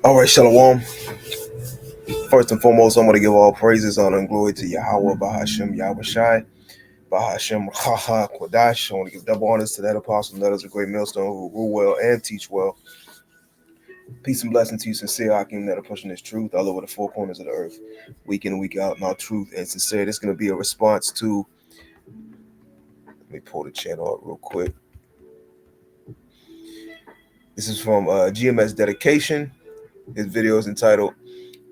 All right, Shalom. First and foremost, I'm going to give all praises, honor, and glory to Yahweh, Bahashem, Yahweh Shai, Bahashem, Haha, Kodash. I want to give double honors to that apostle, and that is a great millstone who rule well and teach well. Peace and blessing to you, sincere Hakim, that are pushing this truth all over the four corners of the earth, week in and week out. Now, truth and sincerity. This is going to be a response to, let me pull the channel up real quick. This is from GMS Dedication. His video is entitled,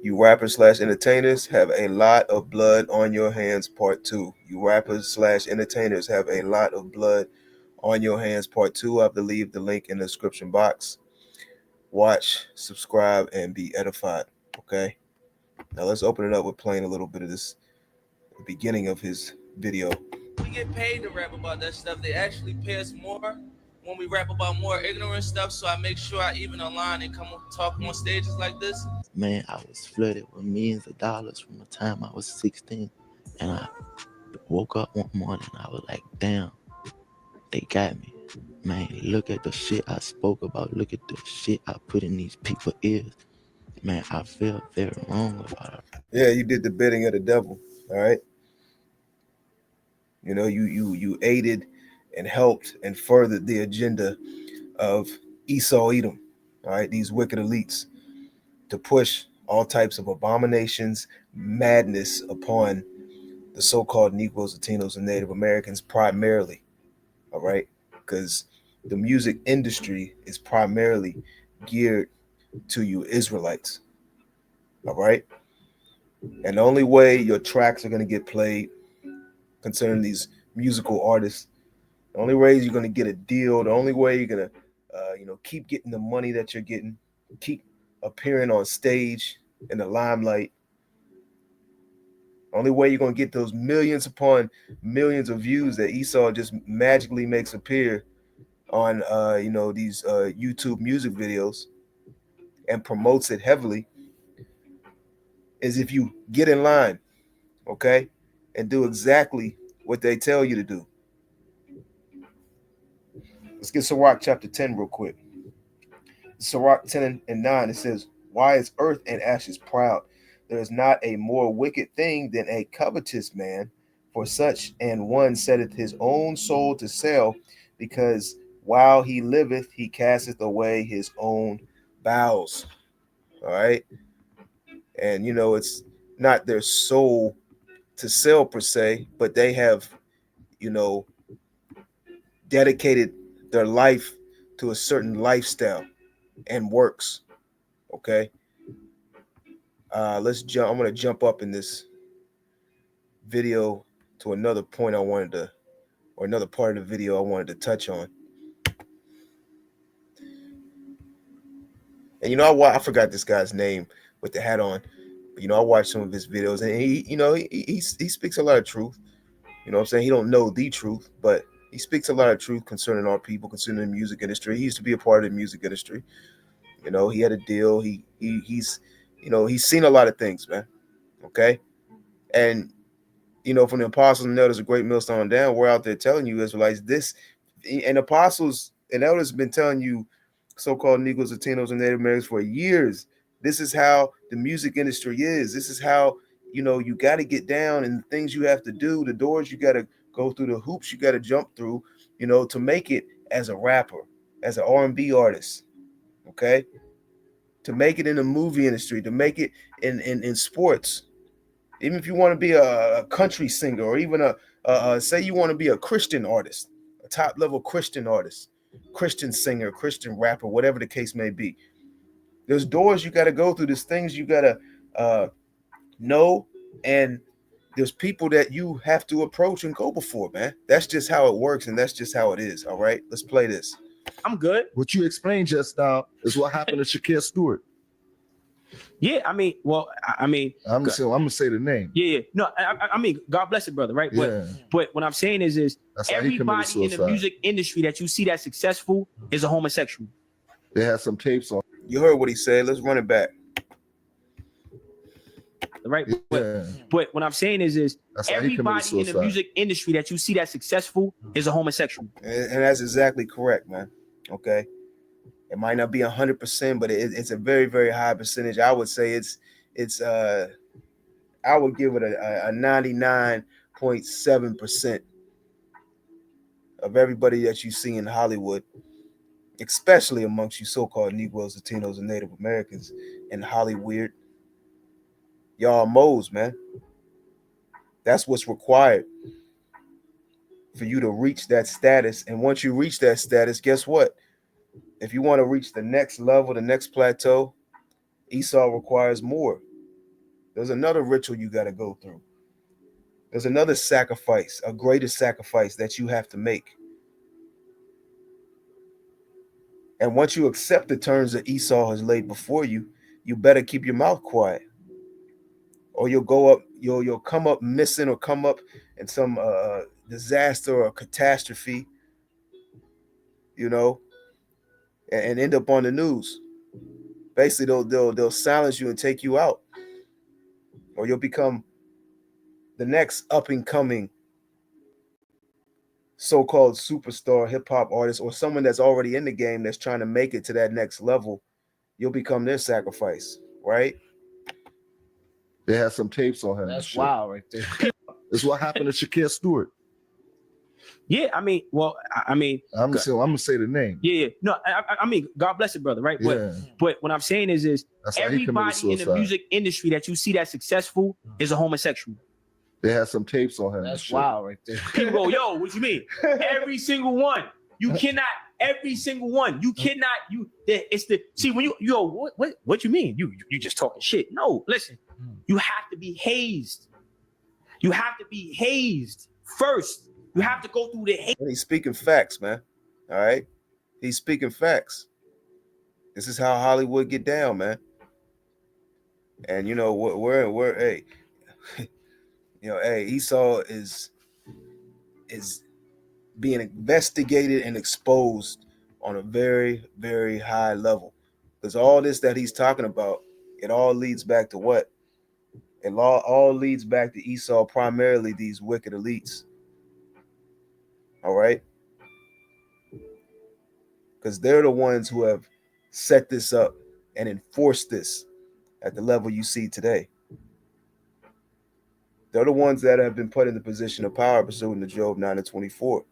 "You rappers / entertainers have a lot of blood on your hands, part 2. You rappers / entertainers have a lot of blood on your hands, part 2. I have to leave the link in the description box. Watch, subscribe, and be edified. Okay. Now let's open it up with playing a little bit of this, the beginning of his video. We get paid to rap about that stuff. They actually pay us more when we rap about more ignorant stuff. So I make sure I even align and come talk on stages like this. Man, I was flooded with millions of dollars from the time I was 16. And I woke up one morning, I was like, damn, they got me. Man, look at the shit I spoke about. Look at the shit I put in these people's ears. Man, I feel very wrong about it. Yeah, you did the bidding of the devil, all right? You know, you aided and helped and furthered the agenda of Esau Edom, all right, these wicked elites, to push all types of abominations, madness upon the so-called Negroes, Latinos, and Native Americans primarily, all right? Because the music industry is primarily geared to you Israelites, all right? And the only way your tracks are going to get played concerning these musical artists, the only way you're going to get a deal, the only way you're going to, keep getting the money that you're getting, keep appearing on stage in the limelight, only way you're going to get those millions upon millions of views that Esau just magically makes appear on, these YouTube music videos and promotes it heavily is if you get in line, okay, and do exactly what they tell you to do. Let's get Sirach chapter 10 real quick. Sirach 10 and 9, it says, "Why is earth and ashes proud? There is not a more wicked thing than a covetous man, for such an one setteth his own soul to sell, because while he liveth, he casteth away his own bowels." All right. And, it's not their soul to sell per se, but they have, dedicated their life to a certain lifestyle and works. Okay. Let's jump. I'm going to jump up in this video to another point or another part of the video I wanted to touch on. And I forgot this guy's name with the hat on. But, I watched some of his videos, and he speaks a lot of truth. You know what I'm saying? He don't know the truth, but he speaks a lot of truth concerning our people, concerning the music industry. He used to be a part of the music industry. He had a deal. He's seen a lot of things, man. Okay. And, from the apostles and elders, a great millstone down, we're out there telling you Israelites this, and apostles and elders have been telling you so-called Negroes, Latinos, and Native Americans for years. This is how the music industry is. This is how, you got to get down, and the things you have to do, the doors you got to go through, the hoops you got to jump through, to make it as a rapper, as an R&B artist, okay? To make it in the movie industry, to make it in sports. Even if you want to be a country singer, or even say you want to be a Christian artist, a top-level Christian artist, Christian singer, Christian rapper, whatever the case may be. There's doors you got to go through. There's things you got to know, and there's people that you have to approach and go before, man. That's just how it works, and that's just how it is, all right? Let's play this. I'm good. What you explained just now is what happened to Shakir Stewart. Yeah, I mean, I'm gonna say the name. Yeah. No, I mean, God bless it, brother, right? But what I'm saying is everybody in the music industry that you see that's successful is a homosexual. They had some tapes on. You heard what he said. Let's run it back. Right. But what I'm saying is everybody in the music industry that you see that's successful is a homosexual. And that's exactly correct, man. Okay. It might not be 100%, but it's a very, very high percentage. I would say it's I would give it a 99.7% of everybody that you see in Hollywood, especially amongst you so-called Negroes, Latinos, and Native Americans in Hollywood. Y'all moles, man. That's what's required for you to reach that status. And once you reach that status, guess what? If you want to reach the next level, the next plateau, Esau requires more. There's another ritual you got to go through. There's another sacrifice, a greater sacrifice that you have to make. And once you accept the terms that Esau has laid before you, you better keep your mouth quiet, or you'll go up, you'll come up missing, or come up in some disaster or catastrophe, you know, and end up on the news. Basically, they'll silence you and take you out, or you'll become the next up and coming so-called superstar hip hop artist, or someone that's already in the game that's trying to make it to that next level. You'll become their sacrifice, right? They had some tapes on him. That's wild right there. This is what happened to Shakir Stewart. Yeah, I mean, well, I mean, I'm gonna say the name. Yeah. No, I mean, God bless it, brother, right? Yeah. But what I'm saying is That's how he committed everybody in the suicide. music industry that you see that's successful is a homosexual. They had some tapes on him. That's wild right there. People go, yo, what you mean? Every single one. You cannot. Every single one. You cannot. It's the see when you yo. What you mean? You just talking shit? No, listen. You have to be hazed. You have to be hazed first. You have to go through the haze. He's speaking facts, man. All right, he's speaking facts. This is how Hollywood get down, man. And you know we're hey, you know, hey, Esau is being investigated and exposed on a very, very high level. Because all this that he's talking about, it all leads back to what? It all leads back to Esau, primarily these wicked elites. All right? Because they're the ones who have set this up and enforced this at the level you see today. They're the ones that have been put in the position of power pursuant to Job 9 and 24.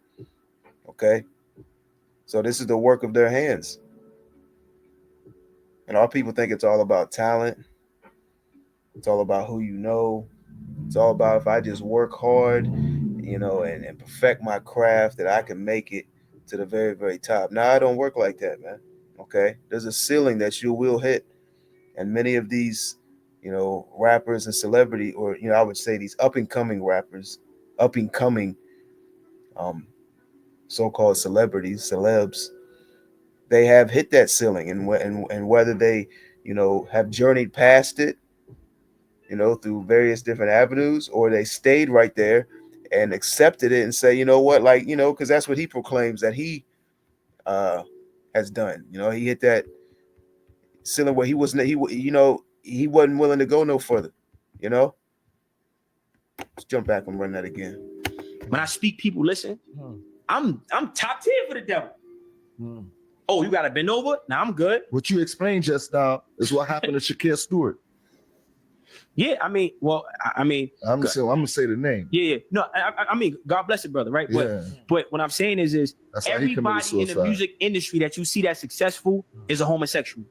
Okay? So this is the work of their hands. And our people think it's all about talent. It's all about who you know. It's all about if I just work hard, you know, and perfect my craft, that I can make it to the very, very top. Now, I don't work like that, man. Okay? There's a ceiling that you will hit. And many of these, you know, rappers and celebrity, or, you know, I would say these up-and-coming rappers, up-and-coming so-called celebrities, celebs, they have hit that ceiling. And whether they, you know, have journeyed past it, you know, through various different avenues, or they stayed right there and accepted it and say, you know what, like, you know, because that's what he proclaims that he has done. You know, he hit that ceiling where he wasn't, you know, he wasn't willing to go no further. You know, let's jump back and run that again. When I speak, people listen. I'm top tier for the devil. Oh, you gotta bend over? Nah, I'm good. What you explained just now is what happened to Shakir Stewart. Yeah, I mean, well, I mean, I'm gonna say the name. Yeah. No, I mean, God bless it, brother, right? Yeah. But what I'm saying is That's how he committed everybody in the suicide. music industry that you see that's successful is a homosexual.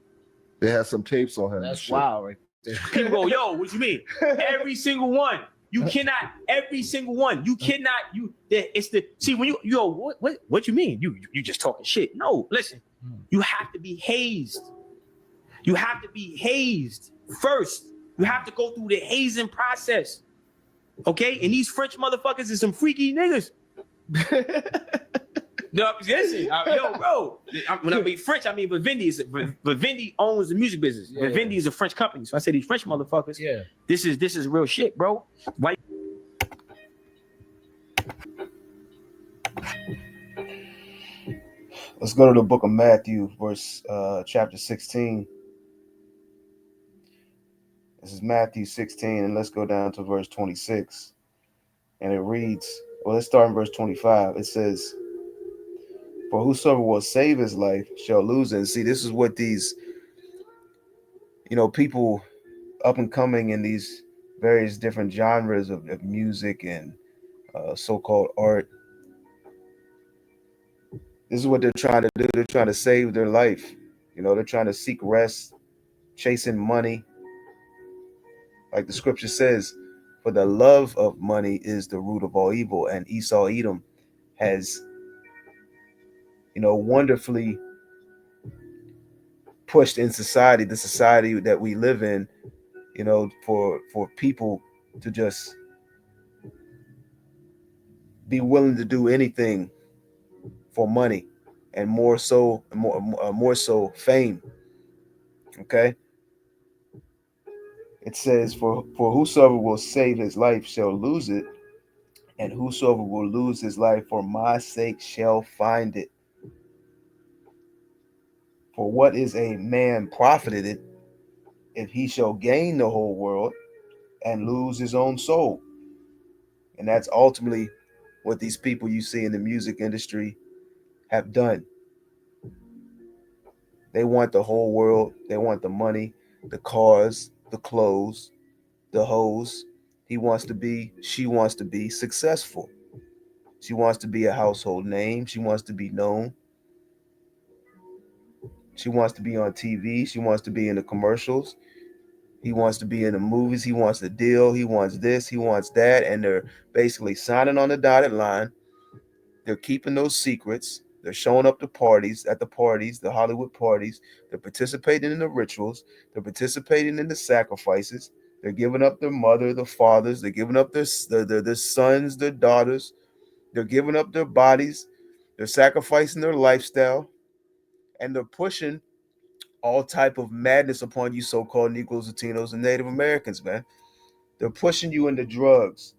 They had some tapes on him. That's wild right there. People go, yo, what you mean? Every single one. You cannot. Every single one. You cannot. It's the see when you yo. What you mean? You just talking shit? No, listen. You have to be hazed. You have to be hazed first. You have to go through the hazing process. Okay? And these French motherfuckers is some freaky niggas. No, listen, yo, bro. When I mean French, I mean Vivendi owns the music business. Yeah. Vivendi is a French company. So I say these French motherfuckers. Yeah. This is real shit, bro. Why? Let's go to the book of Matthew, chapter 16. This is Matthew 16, and let's go down to verse 26. And it reads, well, let's start in verse 25. It says, For whosoever will save his life shall lose it. And see, this is what these, people up and coming in these various different genres of music and so-called art. This is what they're trying to do. They're trying to save their life. They're trying to seek rest, chasing money. Like the scripture says, for the love of money is the root of all evil. And Esau Edom has, wonderfully pushed in society, the society that we live in, for people to just be willing to do anything for money, and more so fame. Okay, it says, for whosoever will save his life shall lose it, and whosoever will lose his life for my sake shall find it. For what is a man profited if he shall gain the whole world and lose his own soul? And that's ultimately what these people you see in the music industry have done. They want the whole world. They want the money, the cars, the clothes, the hoes. She wants to be successful. She wants to be a household name. She wants to be known. She wants to be on TV. She wants to be in the commercials. He wants to be in the movies. He wants the deal. He wants this. He wants that. And they're basically signing on the dotted line. They're keeping those secrets. They're showing up to parties, at the parties, the Hollywood parties. They're participating in the rituals. They're participating in the sacrifices. They're giving up their mother, their fathers. They're giving up their sons, their daughters. They're giving up their bodies. They're sacrificing their lifestyle. And they're pushing all type of madness upon you so-called Negroes, Latinos, and Native Americans, man. They're pushing you into drugs.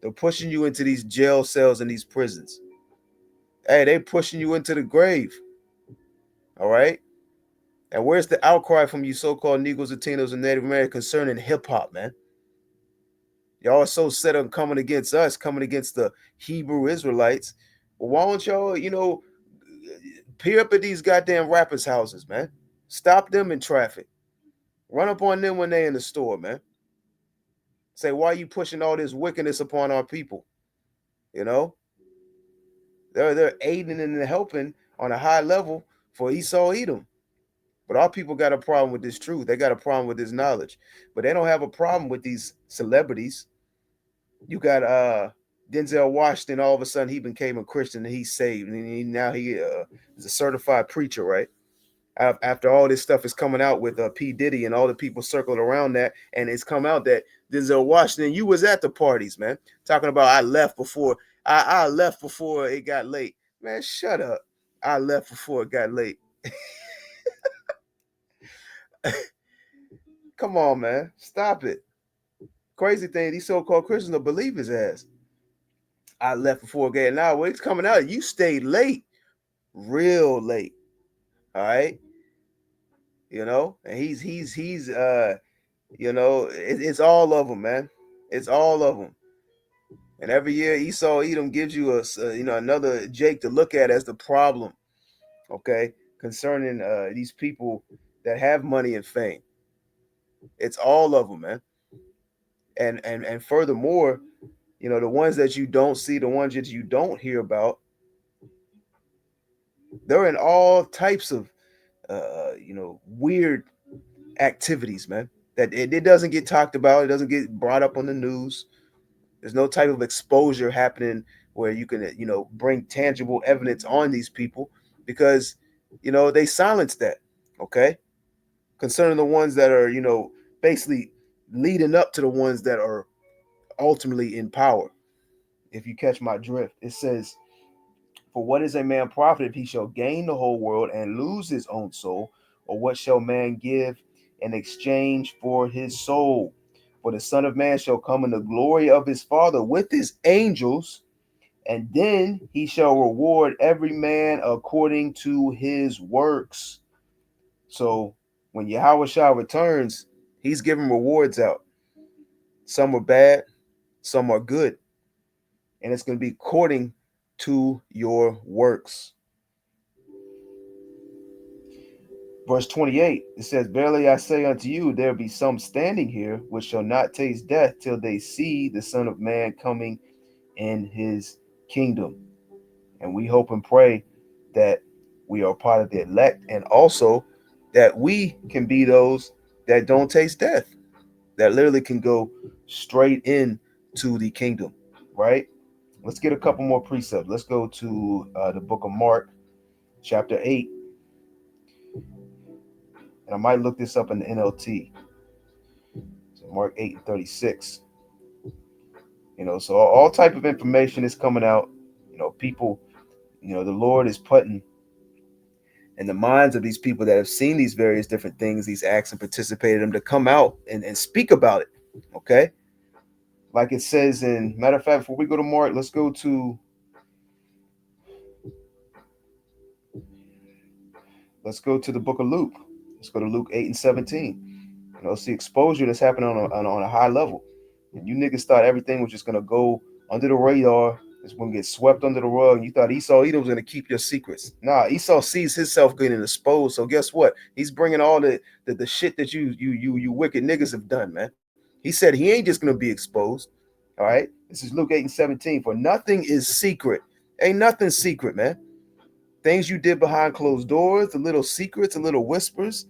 They're pushing you into these jail cells and these prisons. Hey, they pushing you into the grave. All right? And where's the outcry from you so-called Negroes, Latinos, and Native Americans concerning hip-hop, man? Y'all are so set on coming against us, coming against the Hebrew Israelites. Well, why don't y'all, peer up at these goddamn rappers' houses, man? Stop them in traffic. Run up on them when they in the store, man. Say, why are you pushing all this wickedness upon our people? You know, they're aiding and helping on a high level for Esau Edom. But our people got a problem with this truth. They got a problem with this knowledge. But they don't have a problem with these celebrities. You got Denzel Washington. All of a sudden, he became a Christian and he's saved, and now he is a certified preacher, right? After all this stuff is coming out with P Diddy and all the people circled around that, and it's come out that Denzel Washington, you was at the parties, man, talking about I left before it got late. Man, shut up. I left before it got late. Come on, man, stop it. Crazy thing, these so-called Christians will believe his ass. I left before it got. Now when it's coming out, you stayed late, real late. All right, and it's all of them, man. It's all of them. And every year Esau Edom gives you another Jake to look at as the problem, okay, concerning these people that have money and fame. It's all of them, man. And furthermore, the ones that you don't see, the ones that you don't hear about, they're in all types of weird activities, man. That it doesn't get talked about. It doesn't get brought up on the news. There's no type of exposure happening where you can, bring tangible evidence on these people because, they silence that. Okay. Concerning the ones that are, basically leading up to the ones that are ultimately in power. If you catch my drift, it says, for what is a man profit if he shall gain the whole world and lose his own soul? Or what shall man give in exchange for his soul? For the Son of Man shall come in the glory of his Father with his angels, and then he shall reward every man according to his works. So when Yahweh Shah returns, he's giving rewards out. Some are bad, some are good, and it's going to be according to your works. Verse 28, it says, Verily I say unto you, there be some standing here which shall not taste death till they see the Son of Man coming in his kingdom. And we hope and pray that we are part of the elect, and also that we can be those that don't taste death, that literally can go straight in to the kingdom, right? Let's get a couple more precepts. Let's go to the book of Mark, chapter 8. And I might look this up in the NLT. So Mark 8 and 36. So all type of information is coming out. People, the Lord is putting in the minds of these people that have seen these various different things, these acts, and participated in them, to come out and speak about it. Okay. Like it says in, matter of fact, before we go to Mark, let's go to the book of Luke. Let's go to Luke 8 and 17. See exposure that's happening on a high level. And you niggas thought everything was just gonna go under the radar. It's gonna get swept under the rug. And you thought Esau Edom was gonna keep your secrets. Nah, Esau sees himself getting exposed. So guess what? He's bringing all the shit that you wicked niggas have done, man. He said he ain't just gonna be exposed. All right. This is Luke 8 and 17. For nothing is secret. Ain't nothing secret, man. Things you did behind closed doors, the little secrets, the little whispers,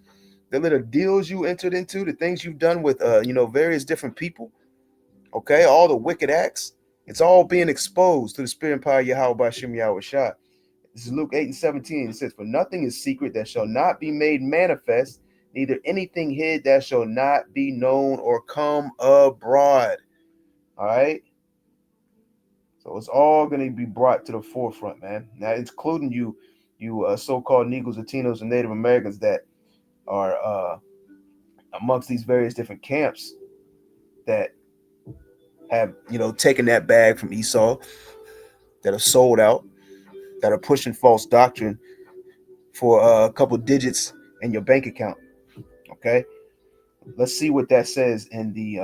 the little deals you entered into, the things you've done with various different people. Okay, all the wicked acts, it's all being exposed to the spirit and power of Yahweh by Shem Yahweh Shah. This is Luke 8 and 17. It says, For nothing is secret that shall not be made manifest, neither anything hid that shall not be known or come abroad. All right. So it's all going to be brought to the forefront, man. Now, including you so-called Negroes, Latinos, and Native Americans that are amongst these various different camps that have, taken that bag from Esau, that are sold out, that are pushing false doctrine for a couple digits in your bank account. Okay, let's see what that says in the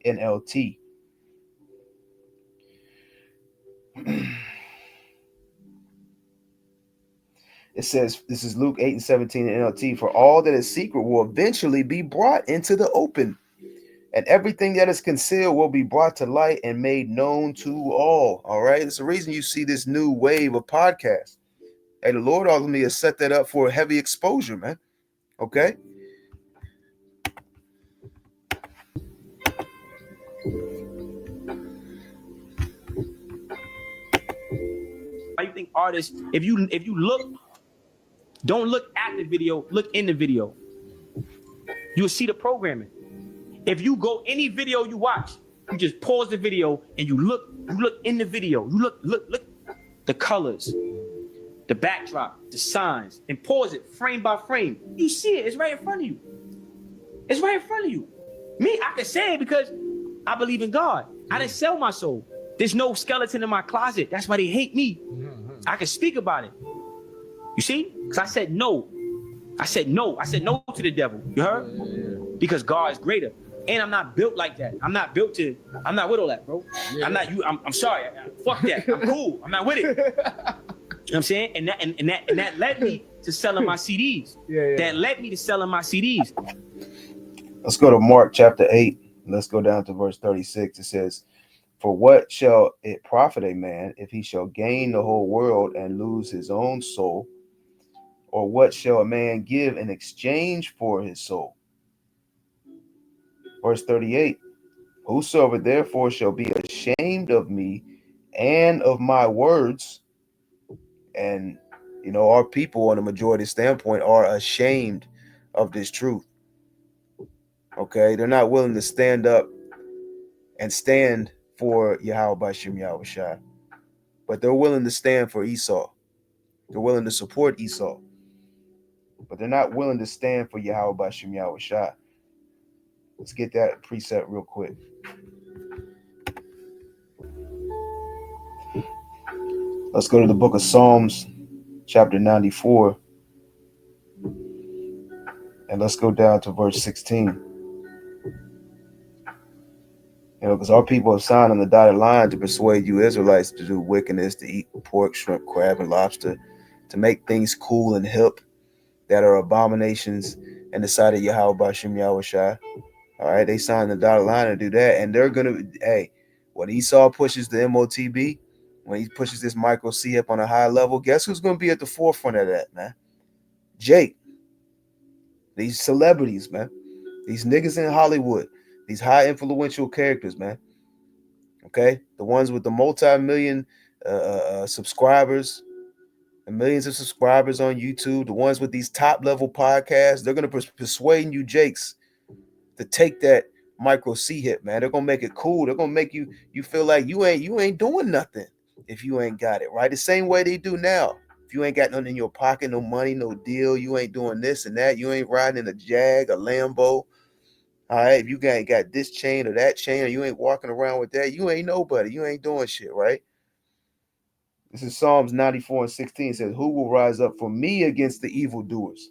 NLT. It says, this is Luke 8 and 17 in NLT, for all that is secret will eventually be brought into the open, and everything that is concealed will be brought to light and made known to all. All right. It's the reason you see this new wave of podcasts. Hey, the Lord ultimately has set that up for a heavy exposure, man. Okay. I think artists, if you look, don't look at the video, look in the video. You'll see the programming. If you go any video you watch, you just pause the video and you look in the video. You look the colors, the backdrop, the signs, and pause it frame by frame. You see it, it's right in front of you. It's right in front of you. Me, I can say it because I believe in God. I didn't sell my soul. There's no skeleton in my closet. That's why they hate me. I can speak about it. You see? Because I said no. I said no to the devil. You heard? Because God is greater. And I'm not built like that. I'm not with all that, bro. Yeah. I'm sorry. Fuck that. I'm cool. I'm not with it. You know what I'm saying? And that led me to selling my CDs. That led me to selling my CDs. Let's go to Mark chapter 8. Let's go down to verse 36. It says, For what shall it profit a man if he shall gain the whole world and lose his own soul? Or what shall a man give in exchange for his soul? Verse 38, Whosoever therefore shall be ashamed of me and of my words, and our people on a majority standpoint are ashamed of this truth. Okay, they're not willing to stand up and stand for Yahweh by Shem Yahweh Shai, but they're willing to stand for Esau. They're willing to support Esau, but they're not willing to stand for Yahweh by Shem Yahweh Shai. Let's get that precept real quick. Let's go to the book of Psalms, chapter 94. And let's go down to verse 16. Because our people have signed on the dotted line to persuade you Israelites to do wickedness, to eat pork, shrimp, crab, and lobster, to make things cool and hip, that are abominations in the sight of Yahweh Bashim Yahushai. All right, they signed the dotted line to do that, and they're gonna. Hey, when Esau pushes the MOTB, when he pushes this micro C hip on a high level, guess who's gonna be at the forefront of that, man? Jake. These celebrities, man. These niggas in Hollywood. These high influential characters, man. Okay, the ones with the multi-million subscribers, and millions of subscribers on YouTube, the ones with these top level podcasts, they're gonna persuade you, Jakes, to take that micro C hit, man. They're gonna make it cool. They're gonna make you feel like you ain't doing nothing if you ain't got it, right? The same way they do now. If you ain't got nothing in your pocket, no money, no deal, you ain't doing this and that, you ain't riding in a Jag, a Lambo. All right, if you got this chain or that chain, or you ain't walking around with that, you ain't nobody. You ain't doing shit, right? This is Psalms 94 and 16. It says, "Who will rise up for me against the evildoers?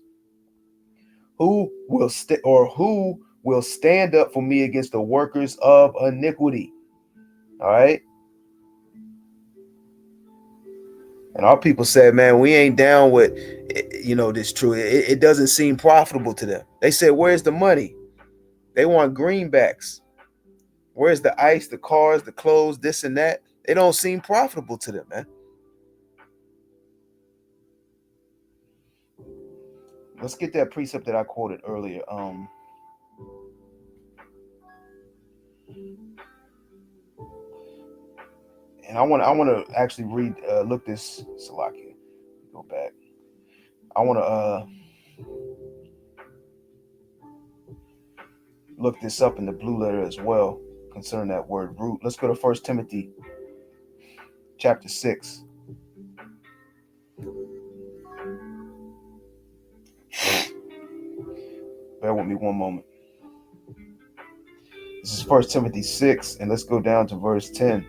Who will stand up for me against the workers of iniquity?" All right. And our people said, man, we ain't down with, this truth. It doesn't seem profitable to them. They said, where's the money? They want greenbacks. Where's the ice, the cars, the clothes, this and that? It don't seem profitable to them, man. Let's get that precept that I quoted earlier. And I want to actually look this Salakia. Go back. I want to look this up in the blue letter as well concerning that word root. Let's go to 1 Timothy chapter 6. Bear with me one moment. This is 1 Timothy 6, and let's go down to verse 10.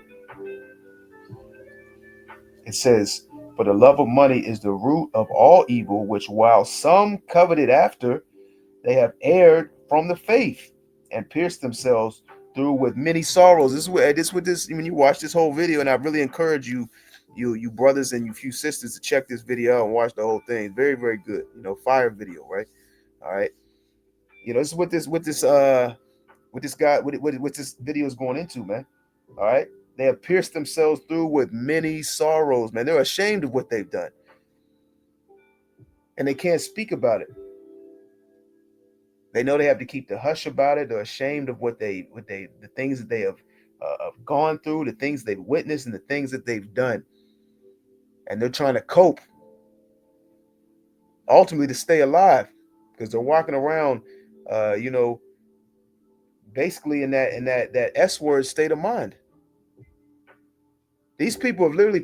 It says, "For the love of money is the root of all evil, which while some coveted after, they have erred from the faith and pierced themselves through with many sorrows." This when you watch this whole video, and I really encourage you brothers and you few sisters to check this video out and watch the whole thing. Very, very good. Fire video, right? All right. This is what this video is going into, man. All right. They have pierced themselves through with many sorrows, man. They're ashamed of what they've done, and they can't speak about it. They know they have to keep the hush about it. They're ashamed of the things that they have gone through, the things they've witnessed, and the things that they've done, and they're trying to cope, ultimately to stay alive, because they're walking around, basically in that S word state of mind. These people have literally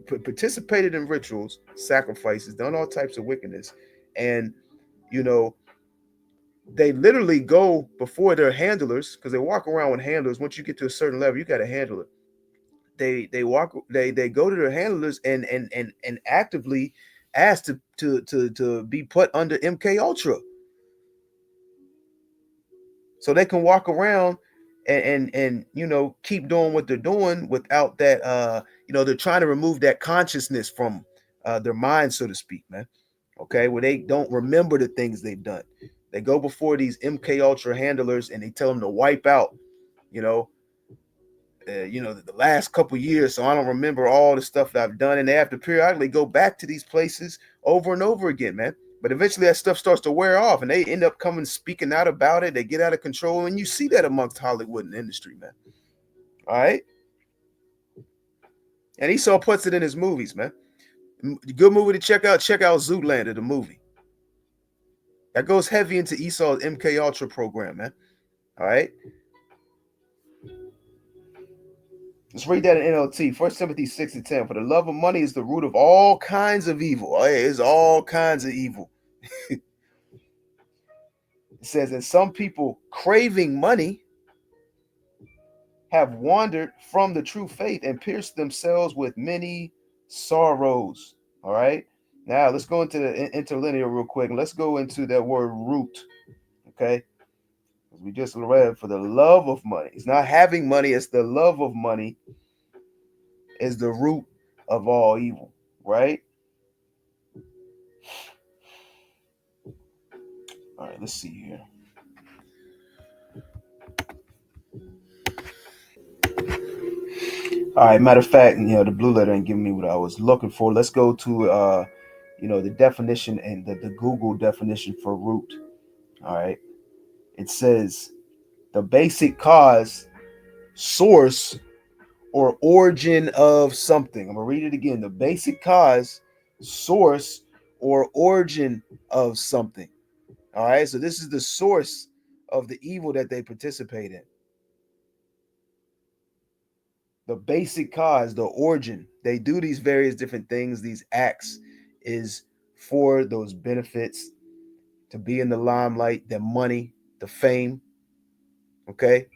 participated in rituals, sacrifices, done all types of wickedness, and you know they literally go before their handlers, because they walk around with handlers. Once you get to a certain level, you got a handler. They go to their handlers and actively ask to be put under MK Ultra, so they can walk around and keep doing what they're doing without that. They're trying to remove that consciousness from their mind, so to speak, man. Okay, where they don't remember the things they've done. They go before these MK Ultra handlers and they tell them to wipe out, you know, the last couple years, so I don't remember all the stuff that I've done, and they have to periodically go back to these places over and over again, man. But eventually that stuff starts to wear off, and they end up coming speaking out about it. They get out of control, and you see that amongst Hollywood and industry, man. All right, and Esau puts it in his movies, man. Good movie to check out. Check out Zoolander, the movie. That goes heavy into Esau's MK Ultra program, man. All right. Let's read that in NLT. 1 Timothy 6 and 10. "For the love of money is the root of all kinds of evil." Oh, yeah, it's all kinds of evil. It says, "And some people craving money have wandered from the true faith and pierced themselves with many sorrows." All right. Now let's go into the interlinear real quick, and let's go into that word root. Okay. Because we just read, for the love of money. It's not having money, it's the love of money is the root of all evil, right? All right, let's see here. All right, matter of fact, the blue letter ain't giving me what I was looking for. Let's go to the definition and the Google definition for root. All right. It says the basic cause, source, or origin of something. I'm gonna read it again. The basic cause, source, or origin of something. All right. So this is the source of the evil that they participate in. The basic cause, the origin. They do these various different things, these acts is for those benefits, to be in the limelight, the money, the fame, okay?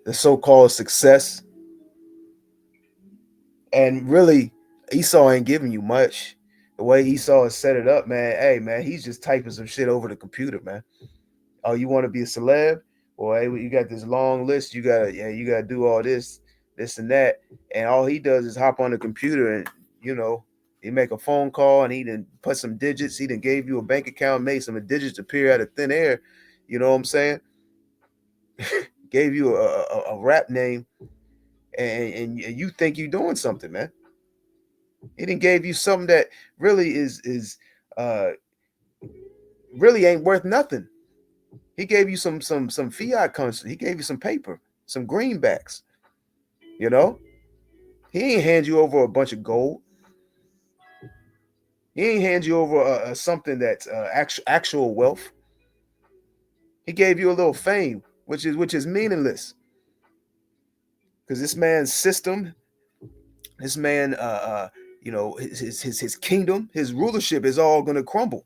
The so-called success. And really, Esau ain't giving you much. The way Esau has set it up, man, hey man, he's just typing some shit over the computer, man. Oh, you want to be a celeb? Well, hey, you got this long list. You gotta do all this and that. And all he does is hop on the computer and you know, he make a phone call and he done put some digits. He done gave you a bank account, made some digits appear out of thin air. You know what I'm saying? Gave you a rap name, and you think you're doing something, man. He didn't gave you something that really is uh really ain't worth nothing. He gave you some fiat currency. He gave you some paper, some greenbacks. You know, he ain't hand you over a bunch of gold. He ain't hand you over something that's actual wealth. He gave you a little fame, which is meaningless. Because this man's system, this man, his kingdom, his rulership is all gonna crumble,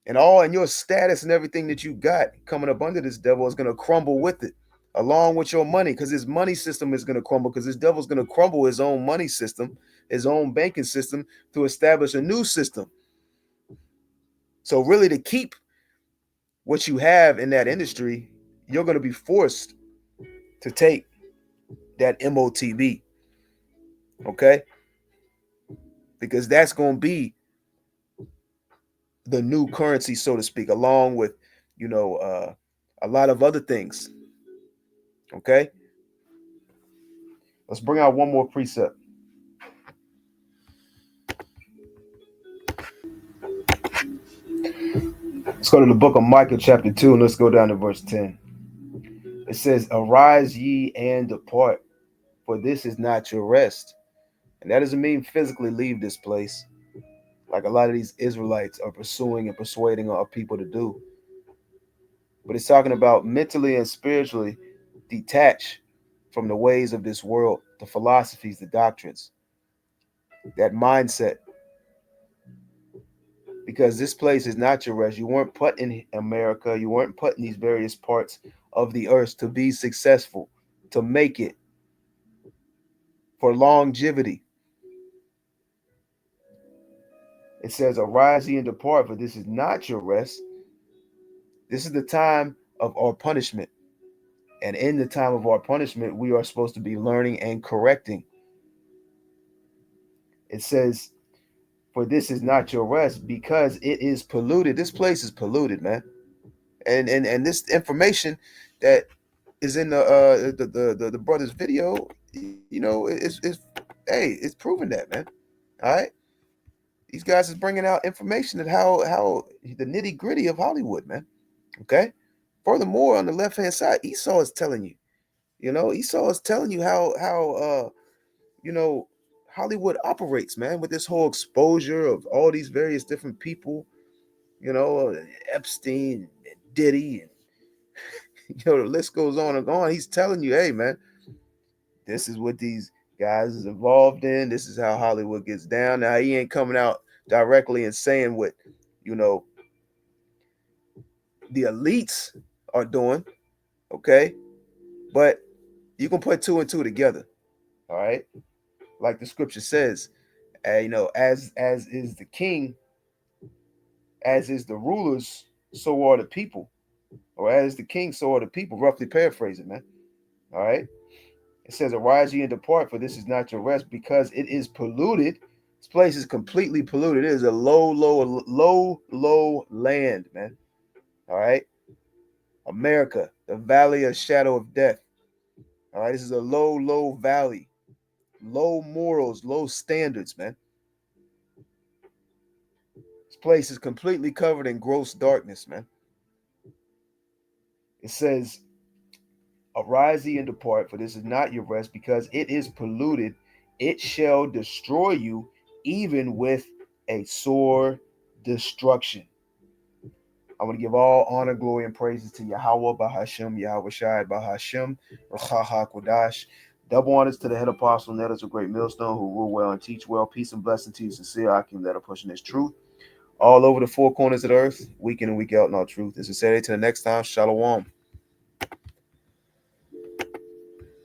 and your status and everything that you got coming up under this devil is gonna crumble with it, along with your money, because his money system is gonna crumble, because this devil's gonna crumble his own money system, his own banking system, to establish a new system. So really, to keep what you have in that industry, you're gonna be forced to take that MOTB, okay? Because that's gonna be the new currency, so to speak, along with a lot of other things. Okay, let's bring out one more precept. Let's go to the book of Micah, chapter 2, and let's go down to verse 10. It says, "Arise ye and depart, for this is not your rest." And that doesn't mean physically leave this place, like a lot of these Israelites are pursuing and persuading our people to do. But it's talking about mentally and spiritually detach from the ways of this world, the philosophies, the doctrines, that mindset. Because this place is not your rest. You weren't put in America. You weren't put in these various parts of the earth to be successful, to make it, for longevity. It says, "Arise ye and depart, for this is not your rest." This is the time of our punishment. And in the time of our punishment, we are supposed to be learning and correcting. It says, "For this is not your rest, because it is polluted." This place is polluted, man. And this information that is in the brother's video, it's hey, it's proving that, man. All right, these guys is bringing out information that how the nitty gritty of Hollywood, man. Okay. Furthermore, on the left hand side, Esau is telling you, Esau is telling you how you know Hollywood operates, man, with this whole exposure of all these various different people, Epstein and Diddy, and the list goes on and on. He's telling you, hey, man, this is what these guys is involved in. This is how Hollywood gets down. Now he ain't coming out directly and saying what you know the elites are doing, okay? But you can put two and two together, all right? Like the scripture says, as is the king, as is the rulers, so are the people, or as the king, so are the people. Roughly paraphrasing, man. All right. It says, "Arise ye and depart, for this is not your rest, because it is polluted." This place is completely polluted. It is a low land, man. All right. America, the valley of shadow of death. All right. This is a low, low valley. Low morals, low standards, man. This place is completely covered in gross darkness, man. It says, arise ye and depart, for this is not your rest, because it is polluted. It shall destroy you, even with a sore destruction. I want to give all honor, glory, and praises to Yahweh Bahashem, Yahweh Shai Bahashem, Rachaha Kodash. Double honors to the head apostle, Nettles of Great Millstone, who rule well and teach well. Peace and blessing to you, sincere Akim, that are pushing this truth all over the four corners of the earth, week in and week out in our truth. And sincerely, to the next time, Shalom.